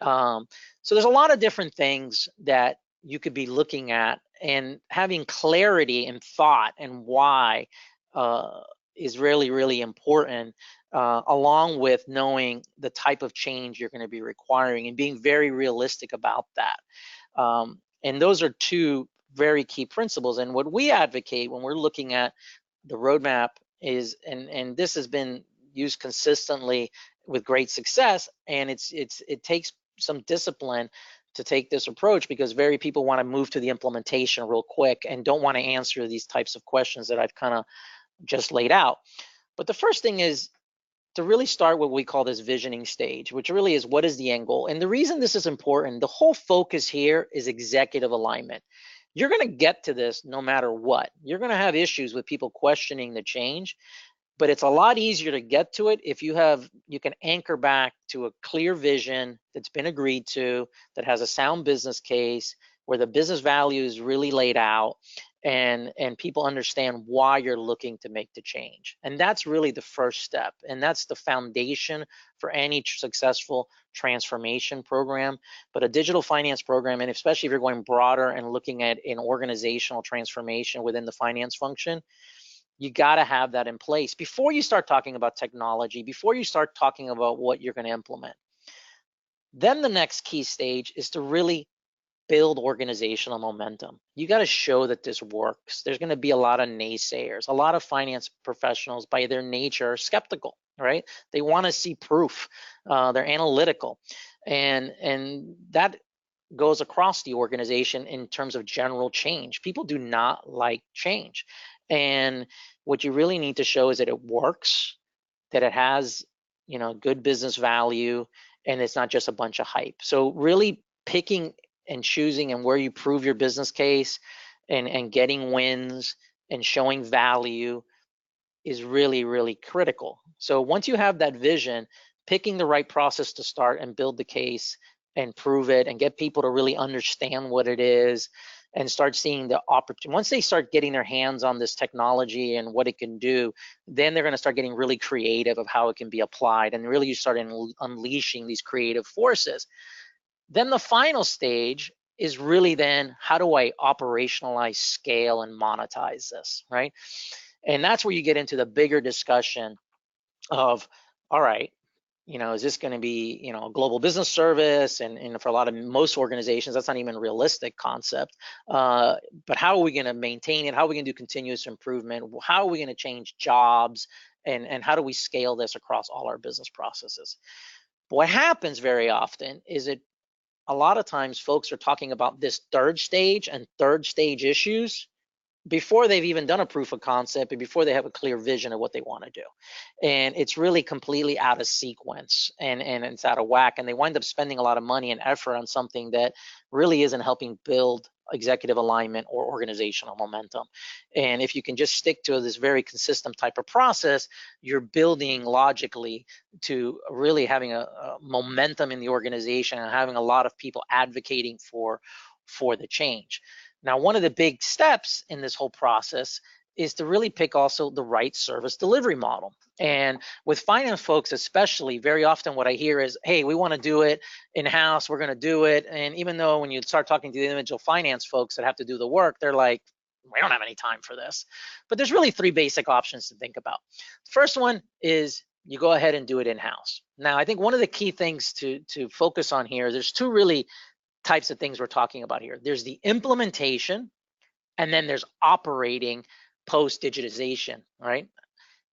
B: So there's a lot of different things that you could be looking at, and having clarity and thought and why is really, really important, along with knowing the type of change you're going to be requiring and being very realistic about that. And those are two very key principles. And what we advocate when we're looking at the roadmap is, and this has been used consistently with great success, and it takes some discipline to take this approach, because very people want to move to the implementation real quick and don't want to answer these types of questions that I've kind of just laid out. But the first thing is to really start what we call this visioning stage, which really is, what is the end goal? And the reason this is important, the whole focus here is executive alignment. You're going to get to this no matter what. You're going to have issues with people questioning the change, but it's a lot easier to get to it if you can anchor back to a clear vision that's been agreed to, that has a sound business case, where the business value is really laid out, and people understand why you're looking to make the change. And that's really the first step, and that's the foundation for any successful transformation program. But a digital finance program, and especially if you're going broader and looking at an organizational transformation within the finance function, you got to have that in place before you start talking about technology, before you start talking about what you're going to implement. Then the next key stage is to really build organizational momentum. You got to show that this works. There's going to be a lot of naysayers. A lot of finance professionals, by their nature, are skeptical, right? They want to see proof. They're analytical, and that goes across the organization in terms of general change. People do not like change, and what you really need to show is that it works, that it has, good business value, and it's not just a bunch of hype. So really picking and choosing and where you prove your business case and getting wins and showing value is really, really critical. So once you have that vision, picking the right process to start and build the case and prove it and get people to really understand what it is and start seeing the opportunity. Once they start getting their hands on this technology and what it can do, then they're going to start getting really creative of how it can be applied, and really you start unleashing these creative forces. Then the final stage is really then, how do I operationalize, scale, and monetize this, right? And that's where you get into the bigger discussion of, all right, is this going to be, a global business service? And for most organizations, that's not even a realistic concept. But how are we going to maintain it? How are we going to do continuous improvement? How are we going to change jobs? And how do we scale this across all our business processes? But what happens very often is a lot of times folks are talking about this third stage and third stage issues before they've even done a proof of concept and before they have a clear vision of what they want to do. And it's really completely out of sequence, and it's out of whack. And they wind up spending a lot of money and effort on something that really isn't helping build executive alignment or organizational momentum. And if you can just stick to this very consistent type of process, you're building logically to really having a momentum in the organization and having a lot of people advocating for the change. Now, one of the big steps in this whole process is to really pick also the right service delivery model. And with finance folks, especially, very often what I hear is, hey, we want to do it in-house, we're going to do it. And even though when you start talking to the individual finance folks that have to do the work, they're like, we don't have any time for this. But there's really three basic options to think about. The first one is you go ahead and do it in-house. Now, I think one of the key things to focus on here, there's two really types of things we're talking about here. There's the implementation, and then there's operating post-digitization, right?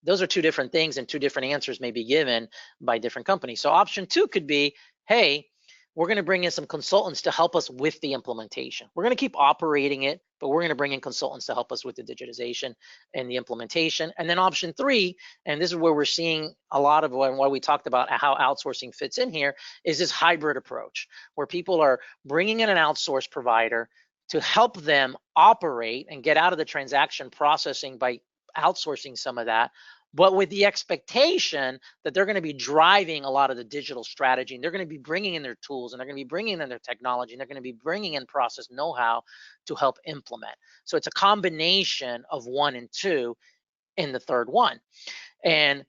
B: Those are two different things, and two different answers may be given by different companies. So option two could be, hey, we're going to bring in some consultants to help us with the implementation. We're going to keep operating it, but we're going to bring in consultants to help us with the digitization and the implementation. And then option three, and this is where we're seeing a lot of what we talked about, how outsourcing fits in here, is this hybrid approach where people are bringing in an outsource provider to help them operate and get out of the transaction processing by outsourcing some of that, but with the expectation that they're going to be driving a lot of the digital strategy, and they're going to be bringing in their tools, and they're going to be bringing in their technology, and they're going to be bringing in process know-how to help implement. So it's a combination of one and two in the third one. And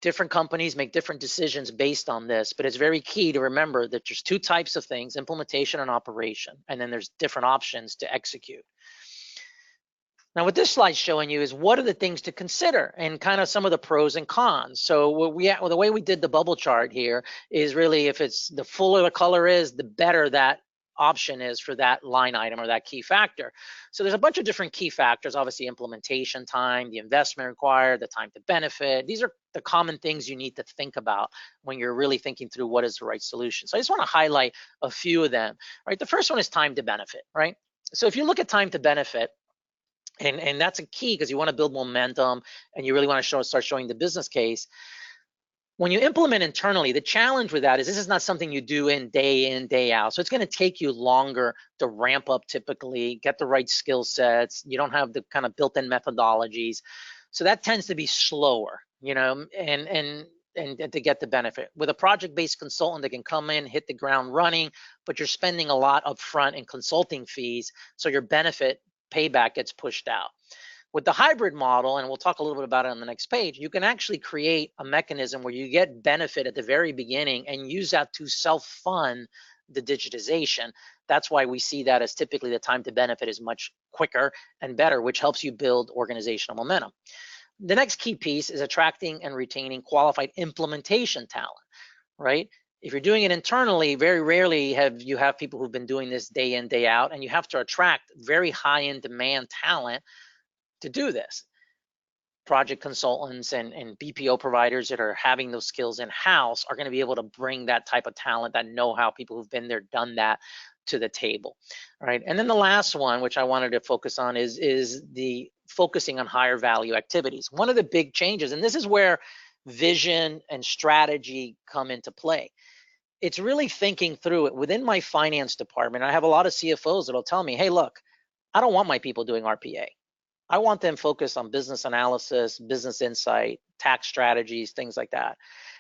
B: different companies make different decisions based on this, but it's very key to remember that there's two types of things, implementation and operation, and then there's different options to execute. Now, what this slide's showing you is what are the things to consider and kind of some of the pros and cons. So the way we did the bubble chart here is really, if it's the fuller the color is, the better that option is for that line item or that key factor. So there's a bunch of different key factors, obviously implementation time, the investment required, the time to benefit. These are the common things you need to think about when you're really thinking through what is the right solution. So I just want to highlight a few of them, right? The first one is time to benefit, right? So if you look at time to benefit, and that's a key because you want to build momentum and you really want to start showing the business case. When you implement internally, the challenge with that is this is not something you do in, day out. So it's going to take you longer to ramp up typically, get the right skill sets. You don't have the kind of built-in methodologies. So that tends to be slower, you know, and to get the benefit. With a project-based consultant that can come in, hit the ground running, but you're spending a lot upfront in consulting fees, so your benefit payback gets pushed out. With the hybrid model, and we'll talk a little bit about it on the next page, you can actually create a mechanism where you get benefit at the very beginning and use that to self-fund the digitization. That's why we see that as typically the time to benefit is much quicker and better, which helps you build organizational momentum. The next key piece is attracting and retaining qualified implementation talent, right? If you're doing it internally, very rarely have people who've been doing this day in, day out, and you have to attract very high in demand talent to do this. Project consultants and BPO providers that are having those skills in-house are going to be able to bring that type of talent, that know-how, people who've been there, done that, to the table, right? And then the last one, which I wanted to focus on, is the focusing on higher value activities. One of the big changes, and this is where vision and strategy come into play. It's really thinking through it. Within my finance department, I have a lot of CFOs that'll tell me, hey, look, I don't want my people doing RPA. I want them focused on business analysis, business insight, tax strategies, things like that.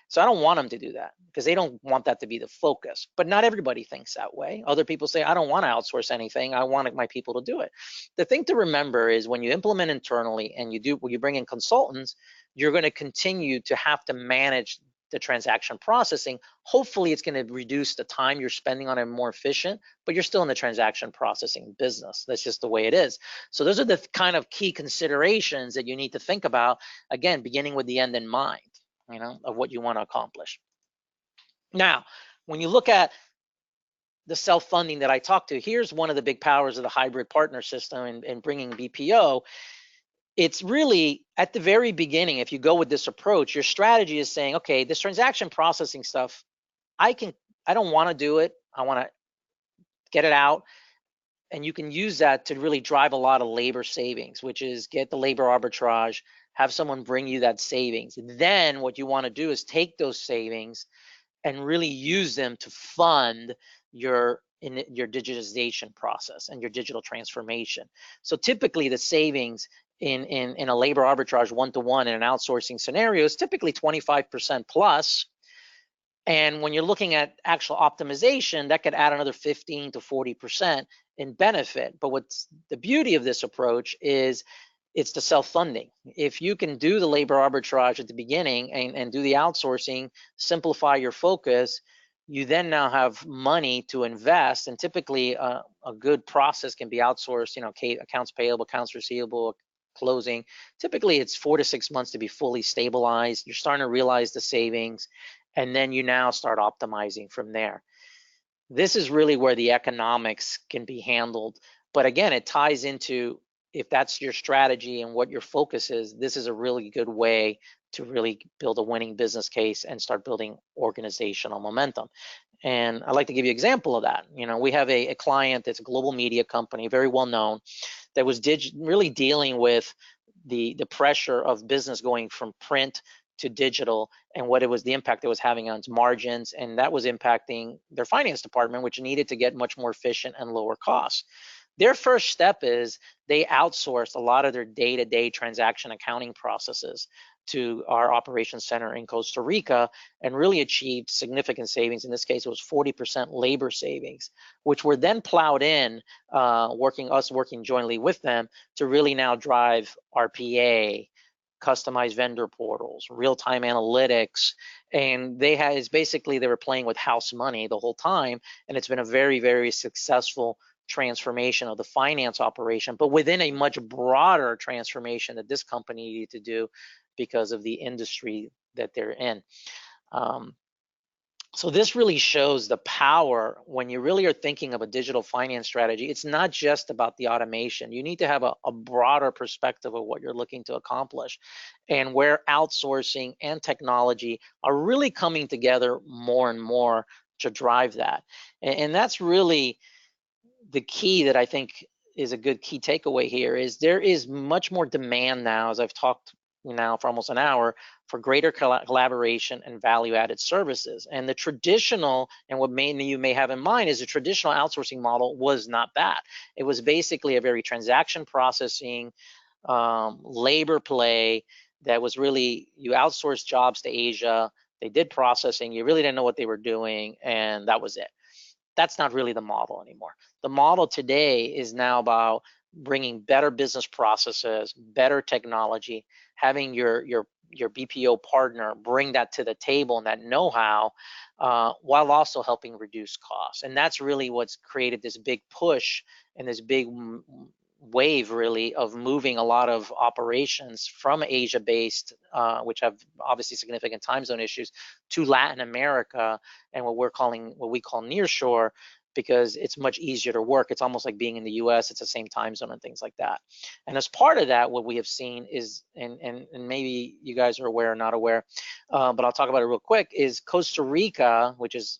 B: So I don't want them to do that because they don't want that to be the focus. But not everybody thinks that way. Other people say, I don't want to outsource anything. I want my people to do it. The thing to remember is when you implement internally and when you bring in consultants, you're going to continue to have to manage the transaction processing. Hopefully it's going to reduce the time you're spending on it more efficient, but you're still in the transaction processing business. That's just the way it is. So those are the kind of key considerations that you need to think about, again, beginning with the end in mind, you know, of what you want to accomplish. Now, when you look at the self-funding that I talked to, here's one of the big powers of the hybrid partner system and bringing BPO. It's really at the very beginning, if you go with this approach, your strategy is saying, okay, this transaction processing stuff, I don't want to do it. I want to get it out. And you can use that to really drive a lot of labor savings, which is get the labor arbitrage, have someone bring you that savings. Then what you want to do is take those savings and really use them to fund your digitization process and your digital transformation. So typically the savings in a labor arbitrage one-to-one in an outsourcing scenario is typically 25% plus. And when you're looking at actual optimization, that could add another 15 to 40% in benefit. But what's the beauty of this approach is it's the self-funding. If you can do the labor arbitrage at the beginning and do the outsourcing, simplify your focus, you then now have money to invest. And typically a good process can be outsourced, accounts payable, accounts receivable, closing. Typically it's 4 to 6 months to be fully stabilized. You're starting to realize the savings, and then you now start optimizing from there. This is really where the economics can be handled. But again, it ties into, if that's your strategy and what your focus is, this is a really good way to really build a winning business case and start building organizational momentum. And I'd like to give you an example of that. We have a client that's a global media company, very well known, that was really dealing with the pressure of business going from print to digital, and what it was, the impact it was having on its margins, and that was impacting their finance department, which needed to get much more efficient and lower costs. Their first step is they outsourced a lot of their day-to-day transaction accounting processes to our operations center in Costa Rica, and really achieved significant savings. In this case, it was 40% labor savings, which were then plowed in, working jointly with them to really now drive RPA, customized vendor portals, real-time analytics, and it's basically they were playing with house money the whole time, and it's been a very, very successful transformation of the finance operation, but within a much broader transformation that this company needed to do because of the industry that they're in. So this really shows the power when you really are thinking of a digital finance strategy. It's not just about the automation. You need to have a broader perspective of what you're looking to accomplish, and where outsourcing and technology are really coming together more and more to drive that. And that's really the key that I think is a good key takeaway here, is there is much more demand now, as I've talked now for almost an hour, for greater collaboration and value-added services. And the traditional, and what you may have in mind, is the traditional outsourcing model was not that. It was basically a very transaction processing, labor play that was really, you outsourced jobs to Asia, they did processing, you really didn't know what they were doing, and that was it. That's not really the model anymore. The model today is now about bringing better business processes, better technology, having your BPO partner bring that to the table and that know-how, while also helping reduce costs. And that's really what's created this big push and this big wave, really, of moving a lot of operations from Asia-based, which have obviously significant time zone issues, to Latin America and what we call nearshore, because it's much easier to work. It's almost like being in the US, it's the same time zone and things like that. And as part of that, what we have seen is, and maybe you guys are aware or not aware, but I'll talk about it real quick, is Costa Rica, which is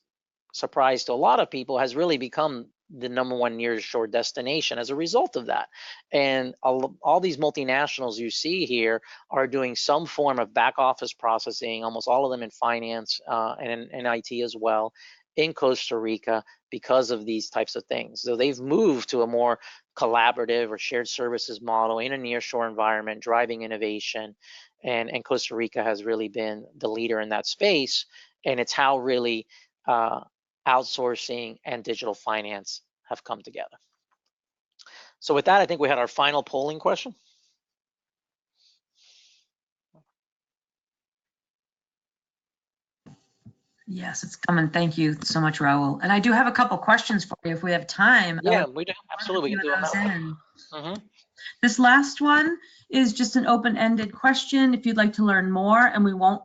B: a surprise to a lot of people, has really become the #1 nearshore destination as a result of that. And all these multinationals you see here are doing some form of back office processing, almost all of them in finance and in IT as well, in Costa Rica, because of these types of things. So they've moved to a more collaborative or shared services model in a nearshore environment, driving innovation. And Costa Rica has really been the leader in that space. And it's how really outsourcing and digital finance have come together. So with that, I think we had our final polling question.
A: Yes, it's coming. Thank you so much, Raul. And I do have a couple questions for you if we have time.
B: Yeah, we do. Absolutely. We can do them now. Mm-hmm.
A: This last one is just an open-ended question. If you'd like to learn more, and we won't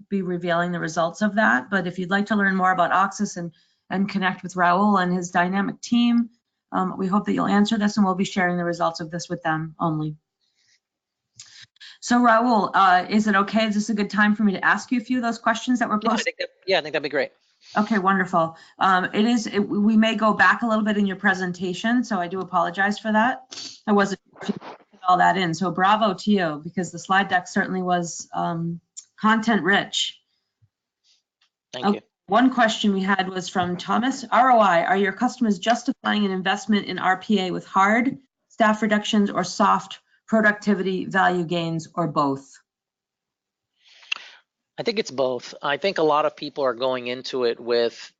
A: be revealing the results of that, but if you'd like to learn more about Oxus and connect with Raul and his dynamic team, we hope that you'll answer this, and we'll be sharing the results of this with them only. So Raul, is it okay? Is this a good time for me to ask you a few of those questions that were posted?
B: Yeah, I think that'd be great.
A: Okay, wonderful. We may go back a little bit in your presentation, so I do apologize for that. I wasn't sure if you put all that in, so bravo to you, because the slide deck certainly was content rich.
B: Thank you.
A: One question we had was from Thomas. ROI, are your customers justifying an investment in RPA with hard staff reductions or soft productivity value gains, or both?
B: I think it's both. I think a lot of people are going into it with,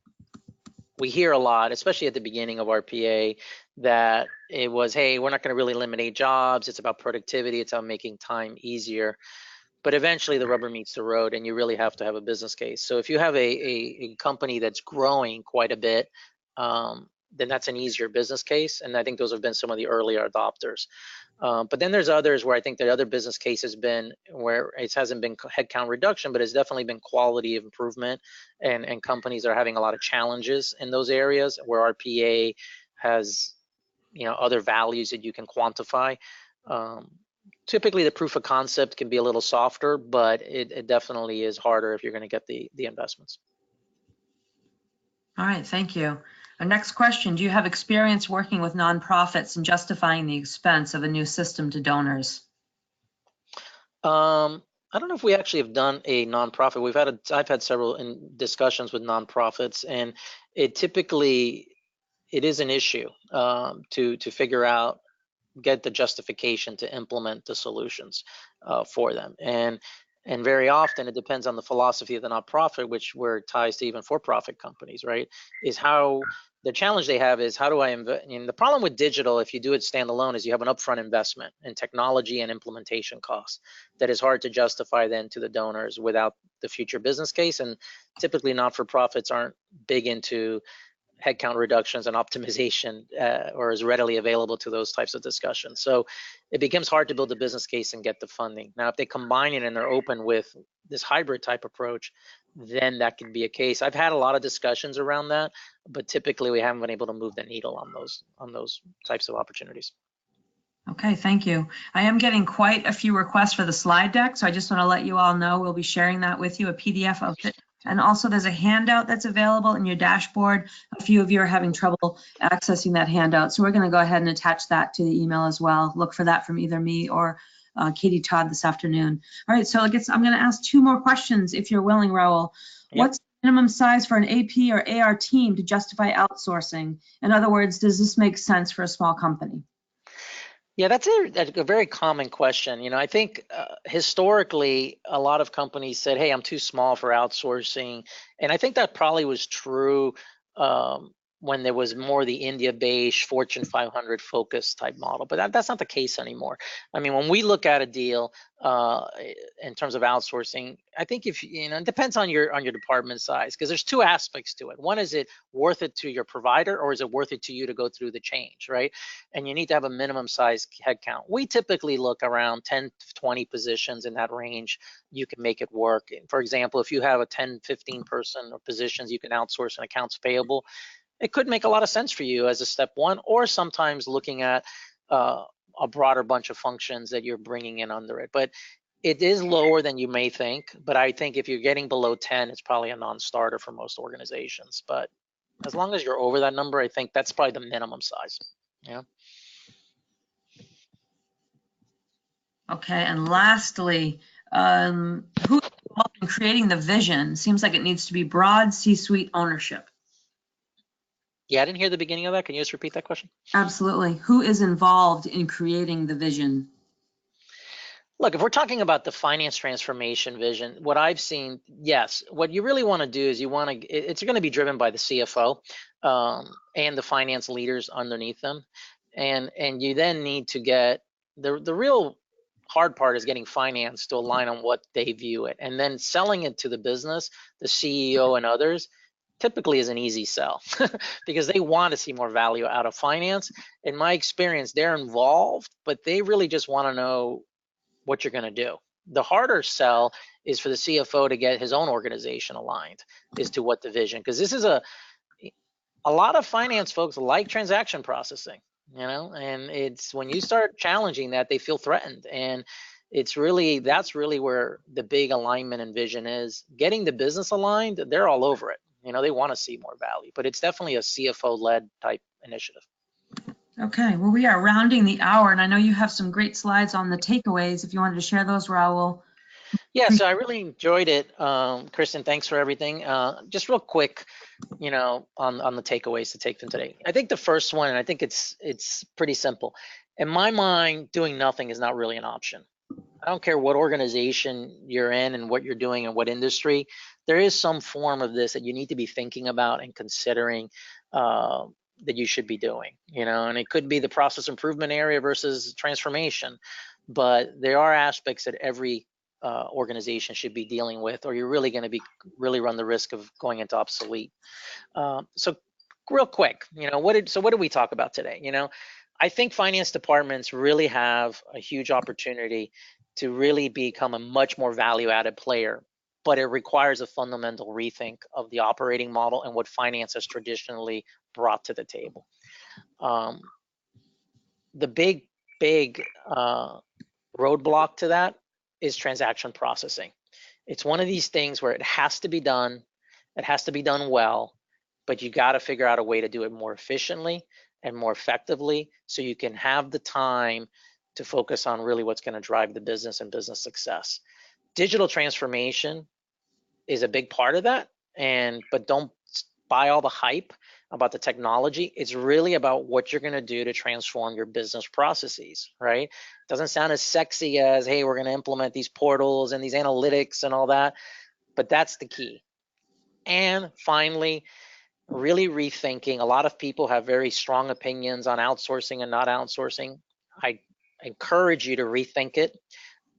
B: we hear a lot, especially at the beginning of RPA, that it was, hey, we're not going to really eliminate jobs. It's about productivity. It's about making time easier. But eventually the rubber meets the road and you really have to have a business case. So if you have a company that's growing quite a bit, then that's an easier business case. And I think those have been some of the earlier adopters. But then there's others where I think the other business case has been where it hasn't been headcount reduction, but it's definitely been quality of improvement, and companies are having a lot of challenges in those areas where RPA has, other values that you can quantify. Typically the proof of concept can be a little softer, but it definitely is harder if you're going to get the investments.
A: All right, thank you. Our next question, do you have experience working with nonprofits and justifying the expense of a new system to donors?
B: I don't know if we actually have done a nonprofit. I've had several discussions with nonprofits, and it is an issue to figure out, get the justification to implement the solutions for them. And very often it depends on the philosophy of the nonprofit, which where it ties to even for-profit companies, right? Is how the challenge they have is, how do I invest? And the problem with digital, if you do it standalone, is you have an upfront investment in technology and implementation costs that is hard to justify then to the donors without the future business case. And typically not-for-profits aren't big into headcount reductions and optimization or is readily available to those types of discussions. So it becomes hard to build a business case and get the funding. Now, if they combine it and they're open with this hybrid type approach, then that could be a case. I've had a lot of discussions around that, but typically we haven't been able to move the needle on those types of opportunities.
A: Okay, thank you. I am getting quite a few requests for the slide deck, so I just want to let you all know we'll be sharing that with you, a PDF of it. And also there's a handout that's available in your dashboard. A few of you are having trouble accessing that handout, so we're going to go ahead and attach that to the email as well. Look for that from either me or Katie Todd this afternoon. All right, so I'm going to ask two more questions if you're willing, Raul. Yep. What's the minimum size for an AP or AR team to justify outsourcing? In other words, does this make sense for a small company?
B: Yeah, that's a very common question. I think historically, a lot of companies said, hey, I'm too small for outsourcing. And I think that probably was true when there was more the India-based Fortune 500 focus type model, but that's not the case anymore. I mean, when we look at a deal in terms of outsourcing, I think it depends on your department size, because there's two aspects to it. One, is it worth it to your provider, or is it worth it to you to go through the change, right? And you need to have a minimum size headcount. We typically look around 10 to 20 positions in that range. You can make it work. For example, if you have a 10, 15 person or positions, you can outsource an accounts payable. It could make a lot of sense for you as a step one, or sometimes looking at a broader bunch of functions that you're bringing in under it. But it is lower than you may think. But I think if you're getting below 10, it's probably a non-starter for most organizations. But as long as you're over that number, I think that's probably the minimum size. Yeah.
A: Okay, and lastly, who's involved in creating the vision? Seems like it needs to be broad C-suite ownership.
B: Yeah, I didn't hear the beginning of that. Can you just repeat that question?
A: Absolutely. Who is involved in creating the vision?
B: Look, if we're talking about the finance transformation vision, what I've seen, yes, what you really want to do is it's going to be driven by the CFO and the finance leaders underneath them. And you then need to get, the real hard part is getting finance to align on what they view it. And then selling it to the business, the CEO and others, typically is an easy sell because they want to see more value out of finance. In my experience, they're involved, but they really just want to know what you're going to do. The harder sell is for the CFO to get his own organization aligned as to what the vision, because this is a lot of finance folks like transaction processing, and it's when you start challenging that, they feel threatened. And that's really where the big alignment and vision is. Getting the business aligned, they're all over it. They want to see more value, but it's definitely a CFO-led type initiative.
A: Okay, well, we are rounding the hour, and I know you have some great slides on the takeaways. If you wanted to share those, Raul.
B: Yeah, so I really enjoyed it. Kristen, thanks for everything. Just real quick, on the takeaways to take from today. I think the first one, and I think it's pretty simple. In my mind, doing nothing is not really an option. I don't care what organization you're in and what you're doing and what industry, there is some form of this that you need to be thinking about and considering that you should be doing, and it could be the process improvement area versus transformation, but there are aspects that every organization should be dealing with, or you're really going to really run the risk of going into obsolete. So real quick, what did we talk about today? I think finance departments really have a huge opportunity to really become a much more value-added player, but it requires a fundamental rethink of the operating model and what finance has traditionally brought to the table. The big roadblock to that is transaction processing. It's one of these things where it has to be done well, but you got to figure out a way to do it more efficiently and more effectively so you can have the time to focus on really what's going to drive the business and business success. Digital transformation is a big part of that, but don't buy all the hype about the technology. It's really about what you're going to do to transform your business processes, right? It doesn't sound as sexy as, hey, we're going to implement these portals and these analytics and all that, but that's the key. And finally, really rethinking. A lot of people have very strong opinions on outsourcing and not outsourcing. I encourage you to rethink it.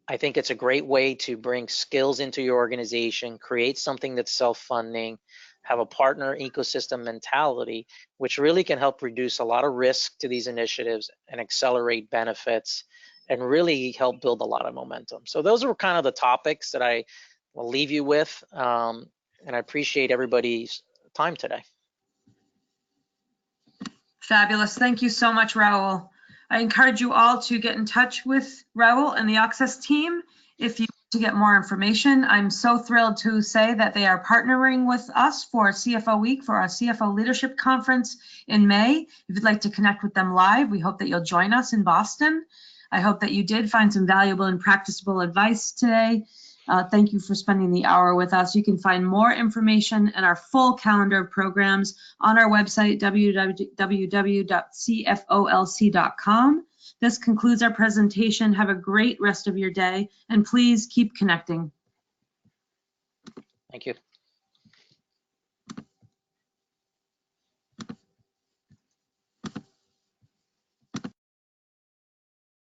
B: I think it's a great way to bring skills into your organization, create something that's self-funding, have a partner ecosystem mentality, which really can help reduce a lot of risk to these initiatives and accelerate benefits and really help build a lot of momentum. So those are kind of the topics that I will leave you with. And I appreciate everybody's time today.
A: Fabulous. Thank you so much, Raul. I encourage you all to get in touch with Raul and the Access team if you want to get more information. I'm so thrilled to say that they are partnering with us for CFO Week for our CFO Leadership Conference in May. If you'd like to connect with them live, we hope that you'll join us in Boston. I hope that you did find some valuable and practicable advice today. Thank you for spending the hour with us. You can find more information and our full calendar of programs on our website, www.cfolc.com. This concludes our presentation. Have a great rest of your day, and please keep connecting.
B: Thank you.